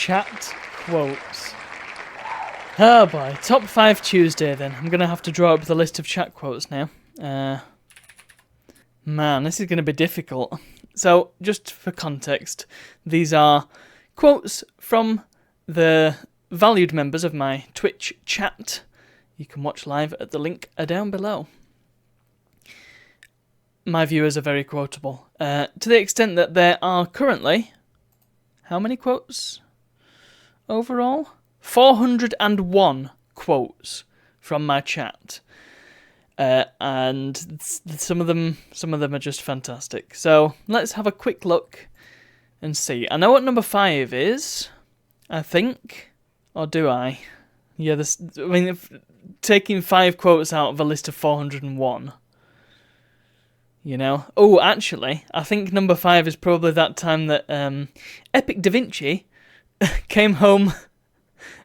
chat quotes. Oh boy, top 5 Tuesday then. I'm going to have to draw up the list of chat quotes now. Man, this is going to be difficult. So, just for context, these are quotes from the valued members of my Twitch chat. You can watch live at the link down below. My viewers are very quotable, to the extent that there are currently, how many quotes overall? 401 quotes from my chat, and some of them are just fantastic. So let's have a quick look and see. I know what number 5 is, I think, or do I? Yeah, taking 5 quotes out of a list of 401. You know? Oh, actually, I think number 5 is probably that time that Epic Da Vinci came home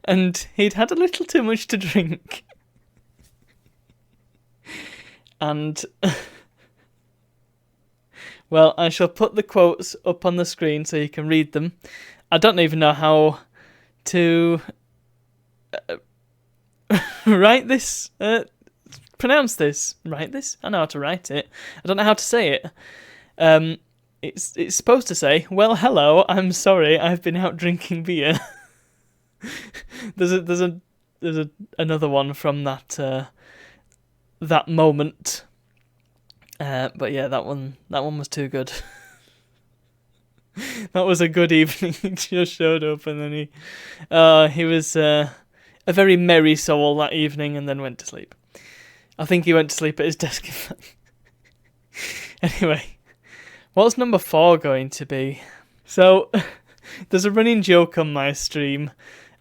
and he'd had a little too much to drink. And, well, I shall put the quotes up on the screen so you can read them. I don't even know how to write this, pronounce this, write this? I know how to write it. I don't know how to say it. It's supposed to say, well, hello, I'm sorry, I've been out drinking beer. There's another one from that moment. But yeah, that one was too good. That was a good evening. He just showed up and then he was a very merry soul that evening and then went to sleep. I think he went to sleep at his desk. Anyway, what's number 4 going to be? So, there's a running joke on my stream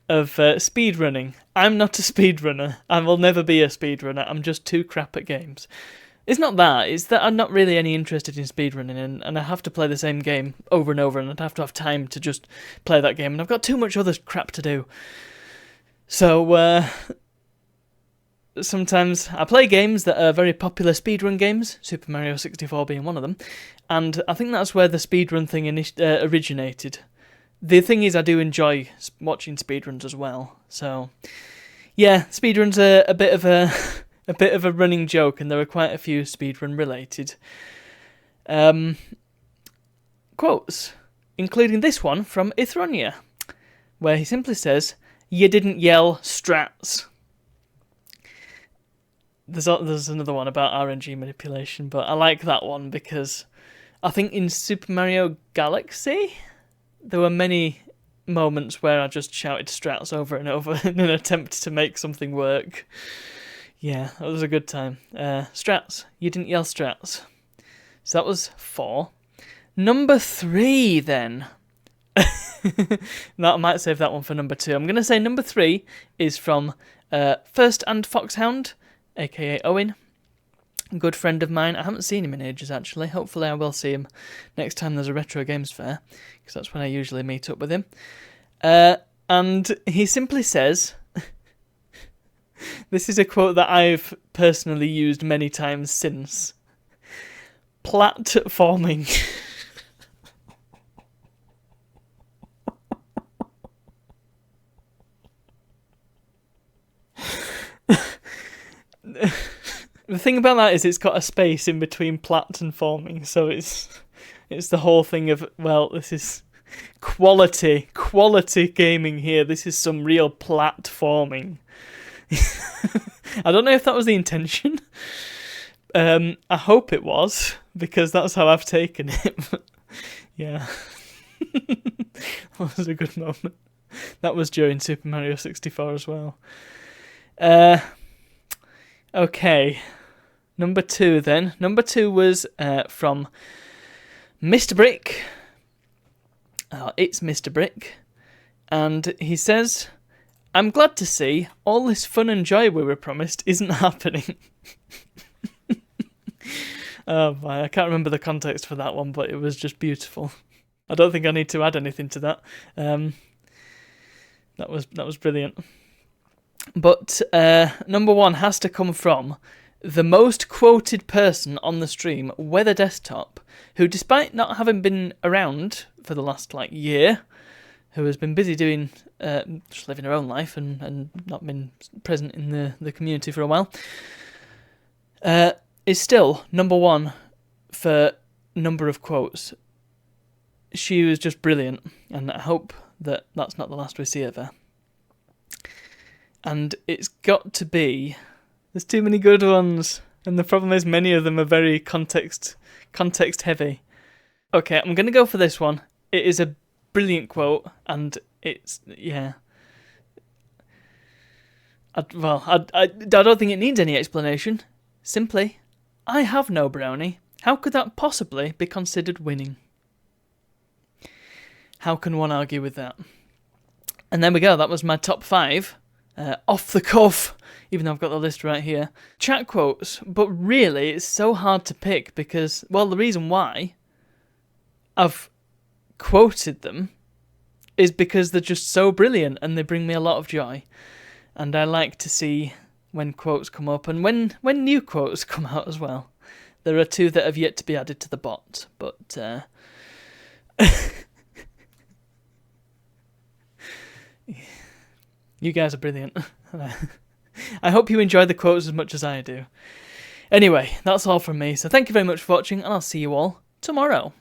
of speedrunning. I'm not a speedrunner. I will never be a speedrunner. I'm just too crap at games. It's not that. It's that I'm not really any interested in speedrunning, and I have to play the same game over and over, and I'd have to have time to just play that game, and I've got too much other crap to do. So, sometimes I play games that are very popular speedrun games, Super Mario 64 being one of them, and I think that's where the speedrun thing originated. The thing is, I do enjoy watching speedruns as well. So, yeah, speedruns are a bit of a running joke, and there are quite a few speedrun related quotes, including this one from Ithronia, where he simply says, "You didn't yell strats." There's another one about RNG manipulation, but I like that one because I think in Super Mario Galaxy there were many moments where I just shouted strats over and over in an attempt to make something work. Yeah, that was a good time. Strats. You didn't yell strats. So that was 4. Number 3 then. I might save that one for number 2. I'm going to say number 3 is from First and Foxhound, aka Owen. A good friend of mine. I haven't seen him in ages, actually. Hopefully I will see him next time there's a Retro Games Fair, because that's when I usually meet up with him. And he simply says, this is a quote that I've personally used many times since, platforming. The thing about that is it's got a space in between plat and forming, so it's the whole thing of, well, this is quality gaming here. This is some real platforming. I don't know if that was the intention. I hope it was, because that's how I've taken it. Yeah. That was a good moment. That was during Super Mario 64 as well. Okay. Number 2 then. Number 2 was from Mr. Brick. It's Mr. Brick. And he says, "I'm glad to see all this fun and joy we were promised isn't happening." Oh my, I can't remember the context for that one, but it was just beautiful. I don't think I need to add anything to that. That was brilliant. But number 1 has to come from the most quoted person on the stream, Weather Desktop, who, despite not having been around for the last year, who has been busy doing, just living her own life and not been present in the community for a while, is still number one for number of quotes. She was just brilliant, and I hope that that's not the last we see of her. And it's got to be... There's too many good ones, and the problem is many of them are very context heavy. Okay, I'm going to go for this one. It is a brilliant quote, and it's, yeah. I don't think it needs any explanation. Simply, I have no brownie. How could that possibly be considered winning? How can one argue with that? And there we go, that was my top 5. Off the cuff, even though I've got the list right here. Chat quotes, but really it's so hard to pick because, well, the reason why I've quoted them is because they're just so brilliant and they bring me a lot of joy. And I like to see when quotes come up and when new quotes come out as well. There are 2 that have yet to be added to the bot, but you guys are brilliant. I hope you enjoy the quotes as much as I do. Anyway, that's all from me, so thank you very much for watching, and I'll see you all tomorrow.